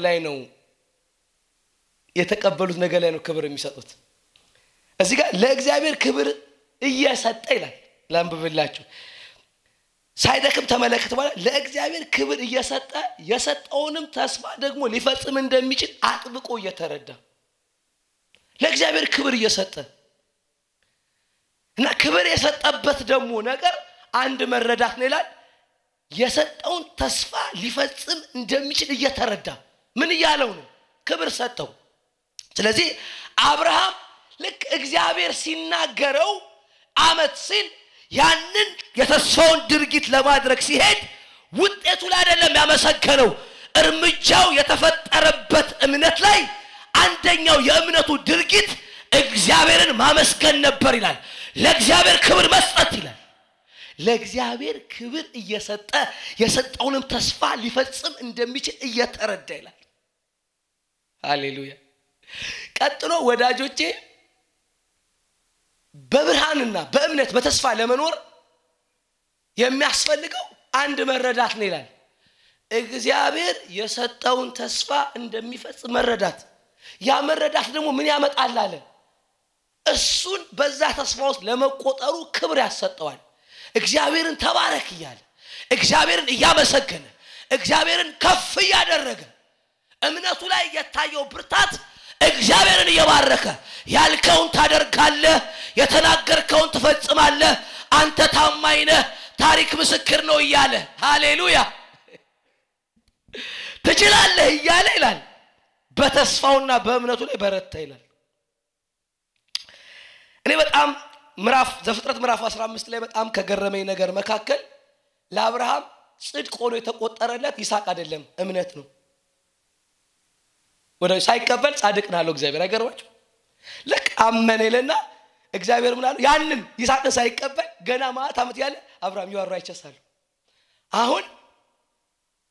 ላይ ነው ክብር የሚሰጡት እዚህ ጋር ለእግዚአብሔር ክብር እየሰጠ ይላል ላንብብላችሁ ሳይደክም ተመለከተ ማለት ለእግዚአብሔር ክብር እየሰጠ የሰጠውንም ተስፋ ደግሞ ሊፈጽም እንደሚችል አጥብቆ እየተረዳ ለእግዚአብሔር ክብር እየሰጠ እና ክብር የሰጠበት ደግሞ ነገር አንድ መረዳት ነው ይላል የሰጠውን ተስፋ ሊፈጽም እንደሚችል እየተረዳ ምን ያለው ነው ክብር ሰጠው ስለዚህ አብርሃም ልክ እግዚአብሔር ሲናገረው አመት ሲል ያንን የተስፋውን ድርጊት ለማድረግ ሲሄድ ውጤቱ ላይ አይደለም ያመሰከነው እርምጃው የተፈጠረበት እምነት ላይ አንደኛው የእምነቱ ድርጊት እግዚአብሔርን ማመስገን ነበር ይላል ለእግዚአብሔር ክብር መስጠት ይላል ለእግዚአብሔር ክብር እየሰጠ የሰጠውንም ተስፋ ሊፈጽም እንደሚችል እየተረዳ ይላል ሃሌሉያ ቀጥሎ ወዳጆቼ በብርሃንና በእምነት በተስፋ ለመኖር የሚያስፈልገው አንድ መረዳት ነው ይላል እግዚአብሔር የሰጠውን ተስፋ እንደሚፈጽም መረዳት ያ መረዳት ደግሞ ምን ያመጣል አለ እሱን በዛ ተስፋ ውስጥ ለመቆጠሩ ክብር ያሰጠዋል እግዚአብሔርን ተባረክ ይያል እግዚአብሔርን ያመሰገነ እግዚአብሔርን ከፍ ያደረገ እምነቱ ላይ የታየው ብርታት እግዚአብሔርን ይባረከ ያልከውን ታደርጋለህ የተናገርከውን ትፈጽማለህ አንተ ታማኝ ነህ ታሪክ ምስክር ነው ይያለ ሃሌሉያ ትችላለህ ይያለ ይላል በተስፋውና በእምነቱ ላይ በረታ ይላል እኔ በጣም ዘፍጥረት ምዕራፍ 15 ላይ በጣም ከገረመኝ ነገር መካከል ለአብርሃም ጽድቅ ሆኖ የተቆጠረለት ይስሐቅ አይደለም እምነት ነው ወደ ሳይቀበል ጻድቅ ናለው እግዚአብሔር አይገርማችሁ ለክ አመነለና እግዚአብሔር ምን አለ ያንን ይስሐቅ ሳይቀበል ገና ማት አመት ያለ አብርሃም ይወራ ይቸሳል አሁን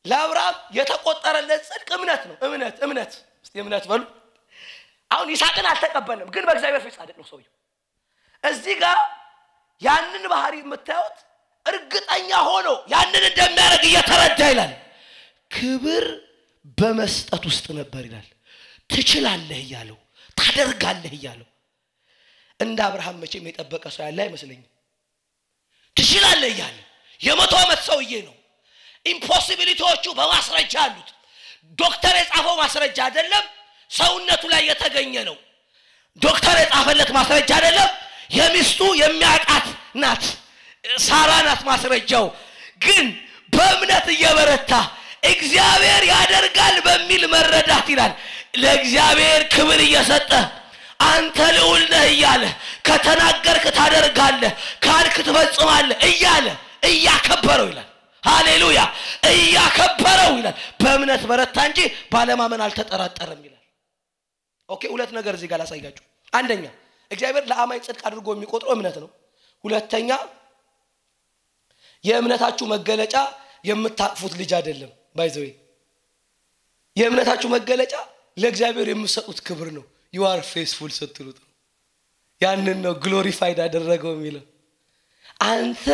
ለአብርሃም የተቆጠረለት ጽድቅ እምነት ነው እምነት እስቲ እምነት በሉ አሁን ይስሐቅን አልተቀበለም ግን በእግዚአብሔር ፊት ጻድቅ ነው ሰውየው እዚህ ጋር ያንን ባህሪ የምታዩት እርግጠኛ ሆኖ ያንን እንደሚያደርግ እየተረዳ ይላል ክብር በመስጠት ውስጥ ነበር ይላል ትችላለህ ይያለው ታደርጋለህ ይያለው እንደ አብርሃም መቼም የጠበቀ ሰው ያለ አይመስልኝም ትችላለህ ይያለ የመቶ ዓመት ሰውዬ ነው ኢምፖሲቢሊቲዎቹ በማስረጃ አሉት ዶክተር የጻፈው ማስረጃ አይደለም ሰውነቱ ላይ የተገኘ ነው ዶክተር የጻፈለት ማስረጃ አይደለም የሚስቱ የሚያቃት ናት ሳራ ናት ማስረጃው ግን በእምነት እየበረታ እግዚአብሔር ያደርጋል በሚል መረዳት ይላል ለእግዚአብሔር ክብር እየሰጠ አንተ ልዑል ነህ ይያለ ከተናገርክ ታደርጋለህ ካልክ ትፈጽማለህ ይያለ እያከበረው ይላል ሃሌሉያ እያከበረው ይላል በእምነት በረታ እንጂ ባለማመን አልተጠራጠረም ይላል ኦኬ ሁለት ነገር እዚህ ጋር ላሳያችሁ አንደኛ እግዚአብሔር ለአማኝ ጽድቅ አድርጎ የሚቆጥረው እምነት ነው ሁለተኛ የእምነታችሁ መገለጫ የምታቅፉት ልጅ አይደለም ባይዘው የእምነታችሁ መገለጫ ለእግዚአብሔር የምትሰጡት ክብር ነው you are faithful ስትሉት ያንን ነው ግሎሪፋይድ አደረገው የሚለው አንተ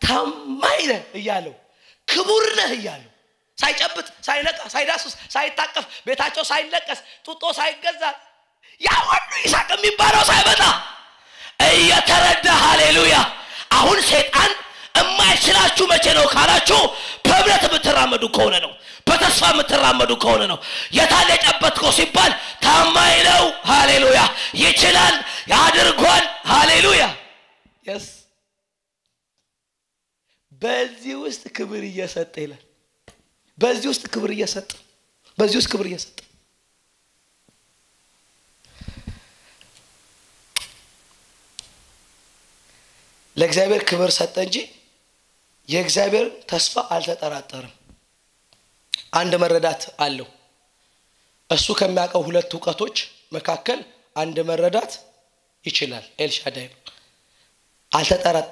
ታማኝ ነህ ይያለው ክቡር ነህ ይያለው ሳይጨብጥ ሳይነቃ ሳይዳስስ ሳይታቀፍ ቤታቸው ሳይለቀስ ጡጦ ሳይገዛ ያ ሁሉ ይስሐቅ የሚባለው ሳይመጣ እየተረዳ ሃሌሉያ አሁን ሰይጣን የማይችላችሁ መቼ ነው ካላችሁ በእምነት የምትራመዱ ከሆነ ነው በተስፋ የምትራመዱ ከሆነ ነው የታለ ጨበጥከው ሲባል ታማኝ ነው ሃሌሉያ ይችላል ያድርጓል ሃሌሉያ yes በዚህ ውስጥ ክብር እየሰጠ ይላል በዚህ ውስጥ ክብር እየሰጠ በዚህ ውስጥ ክብር እየሰጠ ለእግዚአብሔር ክብር ሰጠ እንጂ የእግዚአብሔር ተስፋ አልተጠራጠረም አንድ መረዳት አለው እሱ ከሚያቀው ሁለት ዕውቀቶች መካከል አንድ መረዳት ይችላል ኤልሻዳይ አልተጠራጠ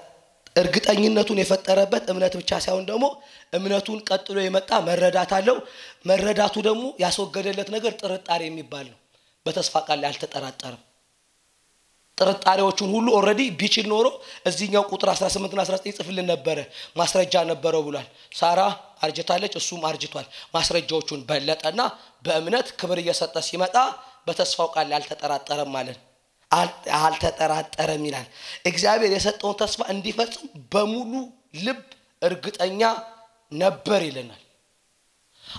እርግጠኝነቱን የፈጠረበት እምነት ብቻ ሳይሆን ደግሞ እምነቱን ቀጥሎ የመጣ መረዳት አለው መረዳቱ ደግሞ ያስወገደለት ነገር ጥርጣሬ የሚባል ነው በተስፋ ቃል ላይ አልተጠራጠረም ጥርጣሬዎቹን ሁሉ ኦሬዲ ቢችል ኖሮ እዚህኛው ቁጥር 18 እና 19 ይጽፍልን ነበር ማስረጃ ነበረው ብሏል ሳራ አርጅታለች እሱም አርጅቷል ማስረጃዎቹን በለጠና በእምነት ክብር እየሰጠ ሲመጣ በተስፋው ቃል ላይ አልተጠራጠረም ማለት አልተጠራጠረም ይላል እግዚአብሔር የሰጠውን ተስፋ እንዲፈጽም በሙሉ ልብ እርግጠኛ ነበር ይለናል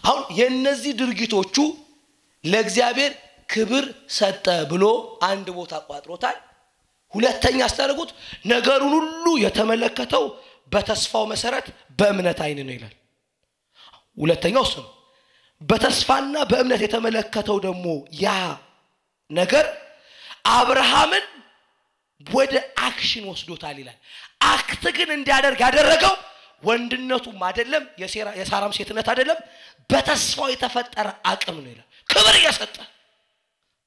አሁን የነዚህ ድርጊቶቹ ለእግዚአብሔር ክብር ሰጠ ብሎ አንድ ቦታ ቋጥሮታል ሁለተኛ አስተርጉት ነገሩን ሁሉ የተመለከተው በተስፋው መሰረት በእምነት አይን ነው ይላል ሁለተኛው እሱ በተስፋና በእምነት የተመለከተው ደግሞ ያ ነገር አብርሃምን ወደ አክሽን ወስዶታል ይላል አክት ግን እንዲያደርግ ያደረገው ወንድነቱም አይደለም የሳራም ሴትነት አይደለም በተስፋው የተፈጠረ አቅም ነው ይላል ክብር እየሰጠ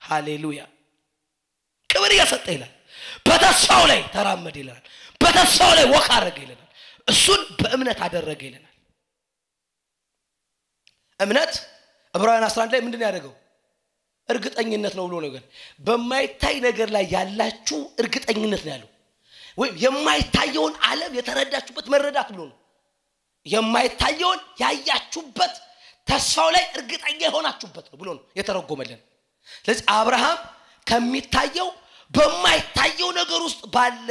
ሃሌሉያ ክብር እየሰጠ ይላል በተስፋው ላይ ተራመደ ይላል በተስፋው ላይ ወክ አደረገ ይላል እሱን በእምነት አደረገ ይላል እምነት ዕብራውያን 11 ላይ ምንድነው ያደረገው እርግጠኝነት ነው ብሎ ነገር በማይታይ ነገር ላይ ያላችሁ እርግጠኝነት ነው ያለው ወይ የማይታየውን ዓለም የተረዳችሁበት መረዳት ብሎ ነው የማይታየውን ያያችሁበት ተስፋው ላይ እርግጠኛ ሆናችሁበት ነው ብሎ ነው የተረጎመልን ስለዚህ አብርሃም ከሚታየው በማይታየው ነገር ውስጥ ባለ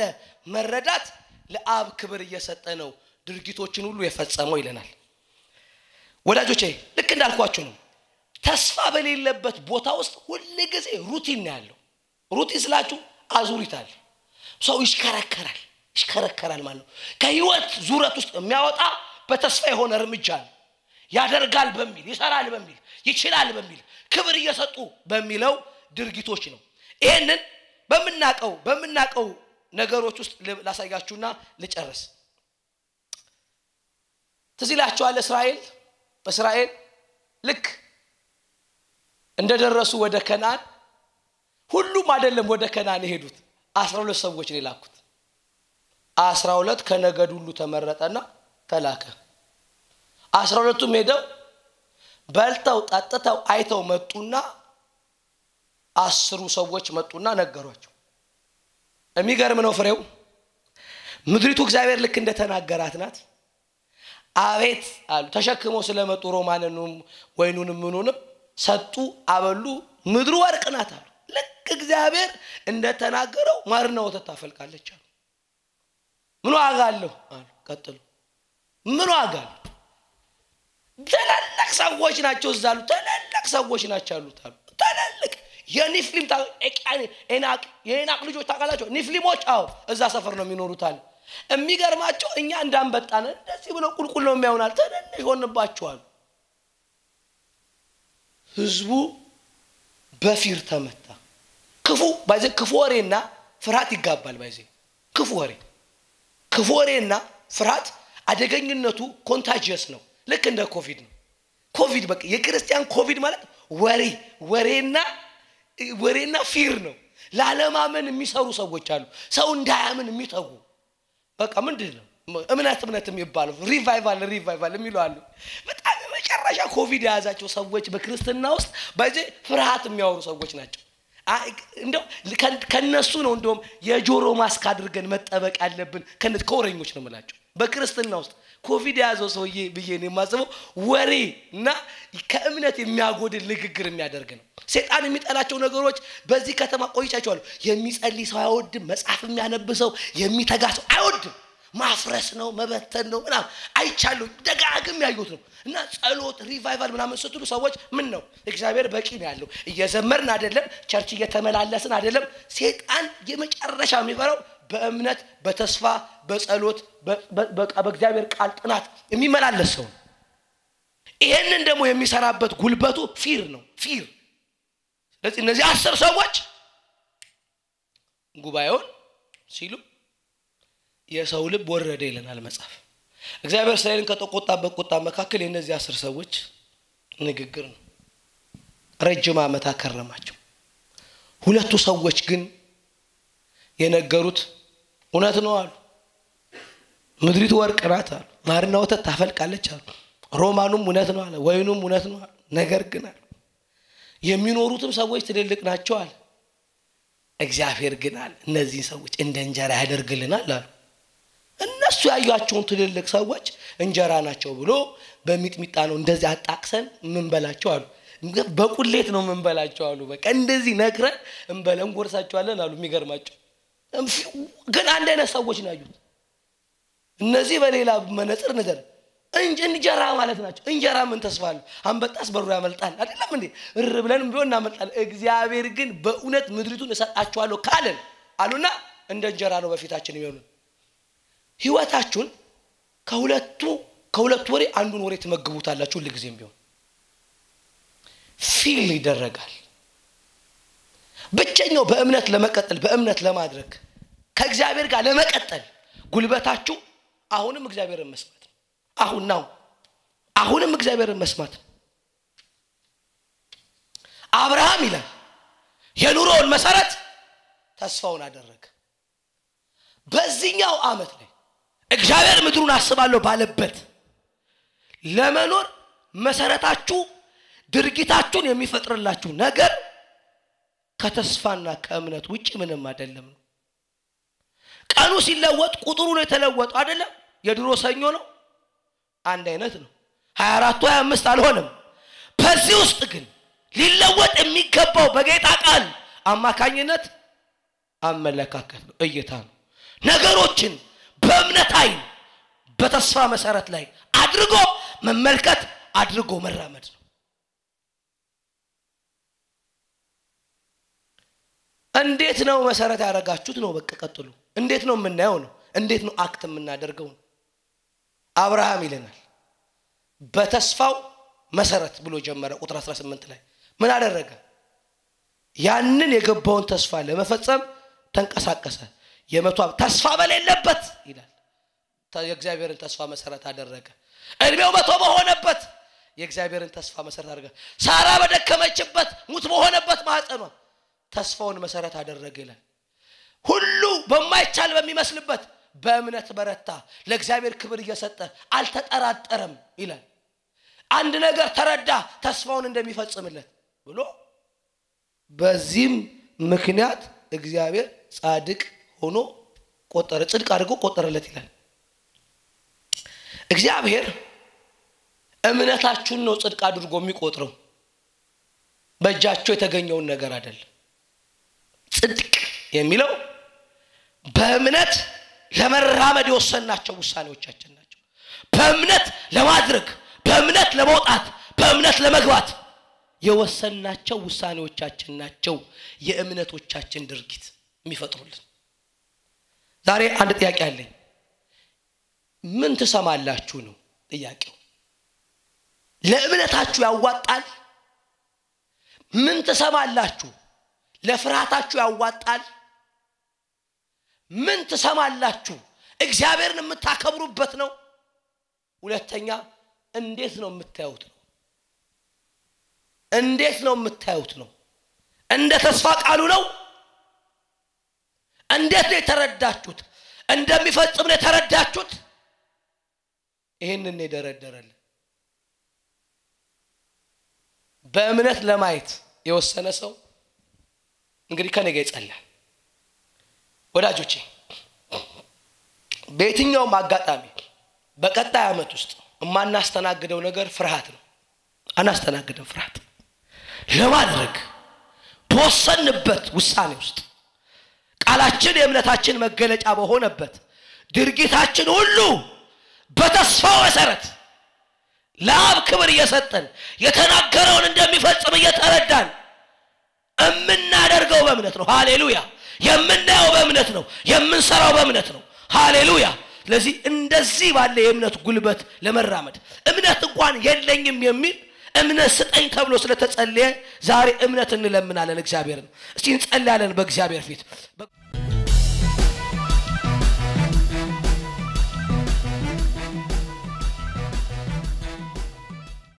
መረዳት ለአብ ክብር እየሰጠ ነው ድርጊቶችን ሁሉ የፈጸመው ይለናል ወዳጆቼ ልክ እንዳልኳችሁ ነው ተስፋ በሌለበት ቦታ ውስጥ ሁሉ ጊዜ ሩቲን ነው ያለው ሩቲን ስላችሁ አዙሪታል ሰው ይሽከረከራል ማለት ነው ከህይወት ዙረት ውስጥ የሚያወጣ በተስፋ የሆነ እርምጃ ያደርጋል በሚል ይሰራል በሚል ይችላል በሚል ክብር እየሰጡ በሚለው ድርጊቶች ነው ይሄንን በመናቀው ነገሮች ውስጥ ላሳያችሁና ልጨርስ ትዝላችኋል እስራኤል ልክ እንደደረሱ ወደ ከናን ሁሉም አይደለም ወደ ከናን የሄዱት 12 ሰዎች ነው ላኩት 12 ከነገድ ሁሉ ተመረጠና ተላከ 12ቱም ሄደው በልተው ጠጥተው አይተው መጡና 10 ሰዎች መጡና ነገሯቸው የሚገርም ነው ፍሬው ምድሪቱ እግዚአብሔር ልክ እንደተናገራት ናት አቤት አሉ ተሸክመው ስለመጡ ሮማንንም ወይኑንም ምኑንም ሰጡ አበሉ ምድሩ ወርቅ ናት አሉ ልክ እግዚአብሔር እንደተናገረው ማርና ወተት ታፈልቃለች አሉ ምን ዋጋ አለው አሉ ቀጥሉ ምን ዋጋ አለው ተላላቅ ሰዎች ናቸው እዛሉ ተላላቅ ሰዎች ናቸው አሉት አሉ ተላላቅ የኒፍሊም የናቅ ልጆች ታውቃላችሁ ኒፍሊሞች አው እዛ ሰፈር ነው የሚኖሩት አሉ የሚገርማቸው እኛ እንዳንበጣነ እንደዚህ ብለው ቁልቁል ነው የሚያውናል ተነሽ ሆነባቸዋል ህዝቡ በፊር ተመታ ክፉ ወሬና ፍርሃት ይጋባል ባይዜ ክፉ ወሬና ፍርሃት አደገኝነቱ ኮንታጂየስ ነው ልክ እንደ ኮቪድ በቃ የክርስቲያን ኮቪድ ማለት ወሬና ፊር ነው ለዓለማመን የሚሰሩ ሰዎች አሉ ሰው እንዳያምን የሚተጉ በቃ ምንድነው እምነት የሚባለው ሪቫይቫል የሚሉ አሉ በጣም መጨረሻ ኮቪድ ያዛቸው ሰዎች በክርስቲያና ውስጥ ባይዜ ፍርሃት የሚያወሩ ሰዎች ናቸው እንደው ከነሱ ነው እንደውም የጆሮ ማስክ አድርገን መጠበቅ ያለብን ከወሬኞች ነው ማለት በክርስቲያና ውስጥ ኮቪድ ያዘው ሰውዬ ብዬ ነው የማስበው ወሬና ከእምነት የሚያጎድል ንግግር የሚያደርግ ነው ሰይጣን የሚጠላቸው ነገሮች በዚህ ከተማ ቆይቻቸዋል የሚጸልይ ሰው አይወድም መጽሐፍ የሚያነብ ሰው የሚተጋ ሰው አይወድም ማፍረስ ነው መበተን ነው እና አይቻለሁ ደጋግም ያዩት ነው እና ጸሎት ሪቫይቫል ምናምን ስትሉ ሰዎች ምን ነው እግዚአብሔር በቂ ነው ያለው እየዘመርን አይደለም ቸርች እየተመላለስን አይደለም ሰይጣን የመጨረሻ የሚፈራው በእምነት በተስፋ በጸሎት በእግዚአብሔር ቃል ጥናት የሚመላለስ ሰው ይሄንን ደግሞ የሚሰራበት ጉልበቱ ፊር ነው ፊር ስለዚህ እነዚህ 10 ሰዎች ጉባኤውን ሲሉ የሰው ልብ ወረደ ይለናል መጽሐፍ እግዚአብሔር እስራኤልን ከተቆጣበት ቁጣ መካከል የነዚህ 10 ሰዎች ንግግር ነው ረጅም ዓመት አከረማቸው ሁለቱ ሰዎች ግን የነገሩት እውነት ነው አሉ ምድሪቱ ወርቅ ናት አሉ ማርና ወተት ታፈልቃለች አሉ ሮማኑም እውነት ነው አለ ወይኑም እውነት ነው ነገር ግን አሉ የሚኖሩትም ሰዎች ትልልቅ ናቸው አለ እግዚአብሔር ግን አለ እነዚህ ሰዎች እንደ እንጀራ ያደርግልናል አሉ እነሱ ያዩአቸውን ትልልቅ ሰዎች እንጀራ ናቸው ብሎ በሚጥሚጣ ነው እንደዚህ አጣቅሰን ምን በላቸው አሉ በቁሌት ነው ምን በላቸው አሉ በቃ እንደዚህ ነግረን እንበለን ጎርሳቸዋለን አሉ የሚገርማቸው ግን አንድ አይነት ሰዎች ነው ያዩት እነዚህ በሌላ መነጽር ነገር እንጀራ ማለት ናቸው እንጀራ ምን ተስፋሉ አንበጣስ በሩ ያመልጣል አይደለም እንዴ ብለንም ቢሆን እናመልጣለን እግዚአብሔር ግን በእውነት ምድሪቱን እሰጣቸዋለሁ ካለን አሉና እንደ እንጀራ ነው በፊታችን የሚሆነው ህይወታችሁን ከሁለቱ ወሬ አንዱን ወሬ ተመግቡታላችሁ ለጊዜም ቢሆን ፊል ይደረጋል ብቻኛው በእምነት ለመቀጠል በእምነት ለማድረግ ከእግዚአብሔር ጋር ለመቀጠል ጉልበታችሁ አሁንም እግዚአብሔርን መስማት አሁንም እግዚአብሔርን መስማት አብርሃም ይላል የኑሮውን መሰረት ተስፋውን አደረገ በዚህኛው ዓመት ላይ እግዚአብሔር ምድሩን አስባለሁ ባለበት ለመኖር መሰረታችሁ ድርጊታችሁን የሚፈጥርላችሁ ነገር ከተስፋና ከእምነት ውጪ ምንም አይደለም ቀኑ ሲለወጥ ቁጥሩ ነው የተለወጠው አይደለም የድሮ ሰኞ ነው አንድ አይነት ነው 24 25 አልሆነም በዚህ ውስጥ ግን ሊለወጥ የሚገባው በጌታ ቃል አማካኝነት አመለካከት ነው እይታ ነው ነገሮችን በእምነት አይን በተስፋ መሰረት ላይ አድርጎ መመልከት አድርጎ መራመድ ነው እንዴት ነው መሰረት ያረጋችሁት ነው በቃ ቀጥሉ እንዴት ነው የምናየው ነው እንዴት ነው አክት የምናደርገው ነው አብርሃም ይለናል በተስፋው መሰረት ብሎ ጀመረ ቁጥር 18 ላይ ምን አደረገ ያንን የገባውን ተስፋ ለመፈጸም ተንቀሳቀሰ የመቷ ተስፋ በሌለበት ይላል የእግዚአብሔርን ተስፋ መሰረት አደረገ እድሜው 100 በሆነበት የእግዚአብሔርን ተስፋ መሰረት አደረገ ሳራ በደከመችበት ሙት በሆነበት ማህፀኗ ተስፋውን መሰረት አደረገ ይላል ሁሉ በማይቻል በሚመስልበት በእምነት በረታ ለእግዚአብሔር ክብር እየሰጠ አልተጠራጠረም ይላል አንድ ነገር ተረዳ ተስፋውን እንደሚፈጽምለት ብሎ በዚህም ምክንያት እግዚአብሔር ጻድቅ ሆኖ ቆጠረ ጽድቅ አድርጎ ቆጠረለት ይላል እግዚአብሔር እምነታችሁን ነው ጽድቅ አድርጎ የሚቆጥረው በእጃችሁ የተገኘውን ነገር አይደለም ጽድቅ የሚለው በእምነት ለመራመድ የወሰናቸው ውሳኔዎቻችን ናቸው በእምነት ለማድረግ በእምነት ለመውጣት በእምነት ለመግባት የወሰናቸው ውሳኔዎቻችን ናቸው የእምነቶቻችን ድርጊት የሚፈጥሩልን ዛሬ አንድ ጥያቄ አለኝ ምን ተሰማላችሁ ነው ጥያቄው ለእምነታችሁ ያዋጣል ምን ተሰማላችሁ ለፍርሃታችሁ ያዋጣል ምን ተሰማላችሁ እግዚአብሔርን የምታከብሩበት ነው ሁለተኛ እንዴት ነው የምታዩት ነው እንዴት ነው የምታዩት ነው እንደ ተስፋ ቃሉ ነው እንዴት ነው የተረዳችሁት እንደሚፈጽም ነው የተረዳችሁት ይሄንን ይደረደራል በእምነት ለማየት የወሰነ ሰው እንግዲህ ከነገ ይጸልያል ወዳጆቼ በየትኛው ማጋጣሚ በቀጣይ ዓመት ውስጥ ማናስተናግደው ነገር ፍርሃት ነው አናስተናግደው ፍርሃት ለማድረግ በወሰንበት ውሳኔ ውስጥ ቃላችን የእምነታችን መገለጫ በሆነበት ድርጊታችን ሁሉ በተስፋው መሰረት ለአብ ክብር እየሰጠን የተናገረውን እንደሚፈጽም እየተረዳን እምናደርገው በእምነት ነው። ሃሌሉያ። የምናየው በእምነት ነው፣ የምንሰራው በእምነት ነው። ሃሌሉያ። ስለዚህ እንደዚህ ባለ የእምነት ጉልበት ለመራመድ እምነት እንኳን የለኝም የሚል እምነት ስጠኝ ተብሎ ስለተጸለየ ዛሬ እምነት እንለምናለን እግዚአብሔርን። እስቲ እንጸልያለን በእግዚአብሔር ፊት።